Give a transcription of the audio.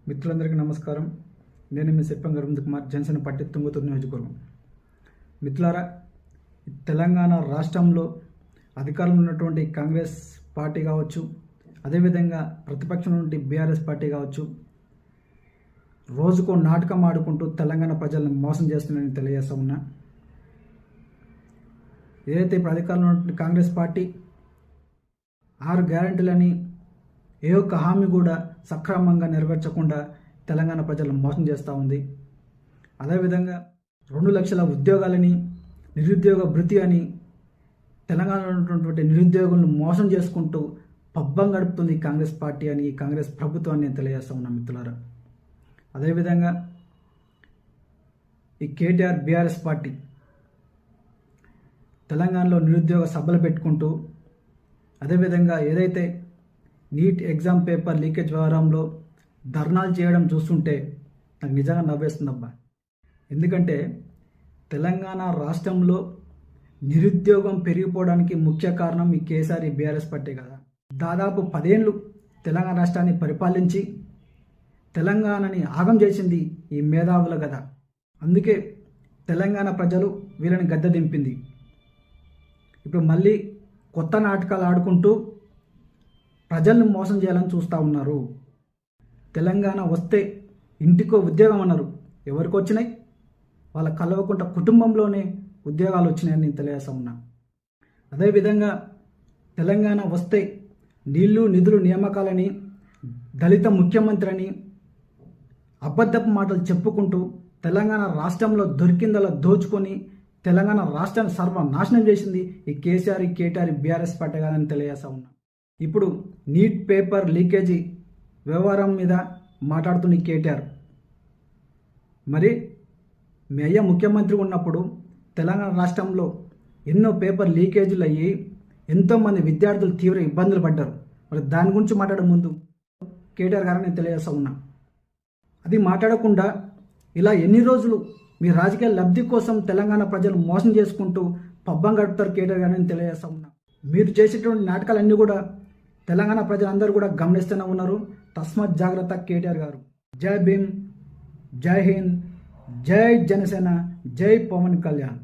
మిత్రులందరికీ నమస్కారం. నేను మీ సిప్పం అరవింద్ కుమార్, జనసేన పార్టీ తుంగతుర్తి నియోజకవర్గం. మిత్రులారా, తెలంగాణ రాష్ట్రంలో అధికారంలో ఉన్నటువంటి కాంగ్రెస్ పార్టీ కావచ్చు, అదేవిధంగా ప్రతిపక్షం నుండి బీఆర్ఎస్ పార్టీ కావచ్చు, రోజుకో నాటకం ఆడుకుంటూ తెలంగాణ ప్రజలను మోసం చేస్తున్నారని తెలియజేస్తా ఉన్నా. ఏదైతే ఇప్పుడు అధికారంలో ఉన్నటువంటి కాంగ్రెస్ పార్టీ 6 గ్యారెంటీలని ఏ ఒక్క హామీ కూడా సక్రమంగా నెరవేర్చకుండా తెలంగాణ ప్రజలను మోసం చేస్తూ ఉంది. అదేవిధంగా 2 లక్షల ఉద్యోగాలని, నిరుద్యోగ భృతి అని తెలంగాణలో ఉన్నటువంటి నిరుద్యోగులను మోసం చేసుకుంటూ పబ్బం గడుపుతుంది కాంగ్రెస్ పార్టీ అని, కాంగ్రెస్ ప్రభుత్వాన్ని నేను తెలియజేస్తా ఉన్నా మిత్రులారా. అదేవిధంగా ఈ కేటీఆర్ బీఆర్ఎస్ పార్టీ తెలంగాణలో నిరుద్యోగ సభలు పెట్టుకుంటూ, అదేవిధంగా ఏదైతే నీట్ ఎగ్జామ్ పేపర్ లీకేజ్ వ్యవహారంలో ధర్నాలు చేయడం చూస్తుంటే నాకు నిజంగా నవ్వేస్తుందబ్బా. ఎందుకంటే తెలంగాణ రాష్ట్రంలో నిరుద్యోగం పెరిగిపోవడానికి ముఖ్య కారణం ఈ కేసీఆర్ బీఆర్ఎస్ పార్టీ కదా. దాదాపు 10 ఏళ్ళు తెలంగాణ రాష్ట్రాన్ని పరిపాలించి తెలంగాణని ఆగం చేసింది ఈ మేధావుల కదా. అందుకే తెలంగాణ ప్రజలు వీళ్ళని గద్దె దింపింది. ఇప్పుడు మళ్ళీ కొత్త నాటకాలు ఆడుకుంటూ ప్రజల్ని మోసం చేయాలని చూస్తూ ఉన్నారు. తెలంగాణ వస్తే ఇంటికో ఉద్యోగం అన్నారు. ఎవరికి వచ్చినాయి? వాళ్ళ కలవకుండా కుటుంబంలోనే ఉద్యోగాలు వచ్చినాయని నేను తెలియజేస్తా ఉన్నా. అదేవిధంగా తెలంగాణ వస్తే నీళ్లు నిధులు నియామకాలని, దళిత ముఖ్యమంత్రి అని అబద్ధపు మాటలు చెప్పుకుంటూ తెలంగాణ రాష్ట్రంలో దొరికిందలా దోచుకొని తెలంగాణ రాష్ట్రాన్ని సర్వనాశనం చేసింది ఈ కేసీఆర్ కేటీఆర్ బీఆర్ఎస్ పార్టీ కాదని తెలియజేస్తా ఉన్నా. ఇప్పుడు నీట్ పేపర్ లీకేజీ వ్యవహారం మీద మాట్లాడుతున్న కేటీఆర్, మరి మీ అయ్య ముఖ్యమంత్రి ఉన్నప్పుడు తెలంగాణ రాష్ట్రంలో ఎన్నో పేపర్ లీకేజీలు అయ్యి ఎంతోమంది విద్యార్థులు తీవ్ర ఇబ్బందులు పడ్డారు. మరి దాని గురించి మాట్లాడే ముందు కేటీఆర్ గారు నేను తెలియజేస్తా ఉన్నా. అది మాట్లాడకుండా ఇలా ఎన్ని రోజులు మీ రాజకీయ లబ్ధి కోసం తెలంగాణ ప్రజలు మోసం చేసుకుంటూ పబ్బం గడుపుతారు కేటీఆర్ గారు నేను తెలియజేస్తా ఉన్నా. మీరు చేసేటువంటి నాటకాలన్నీ కూడా తెలంగాణ ప్రజలందరూ కూడా గమనిస్తూనే ఉన్నారు. తస్మాత్ జాగ్రత్త కేటీఆర్ గారు. జై భీమ్, జై హింద్, జై జనసేన, జై పవన్ కళ్యాణ్.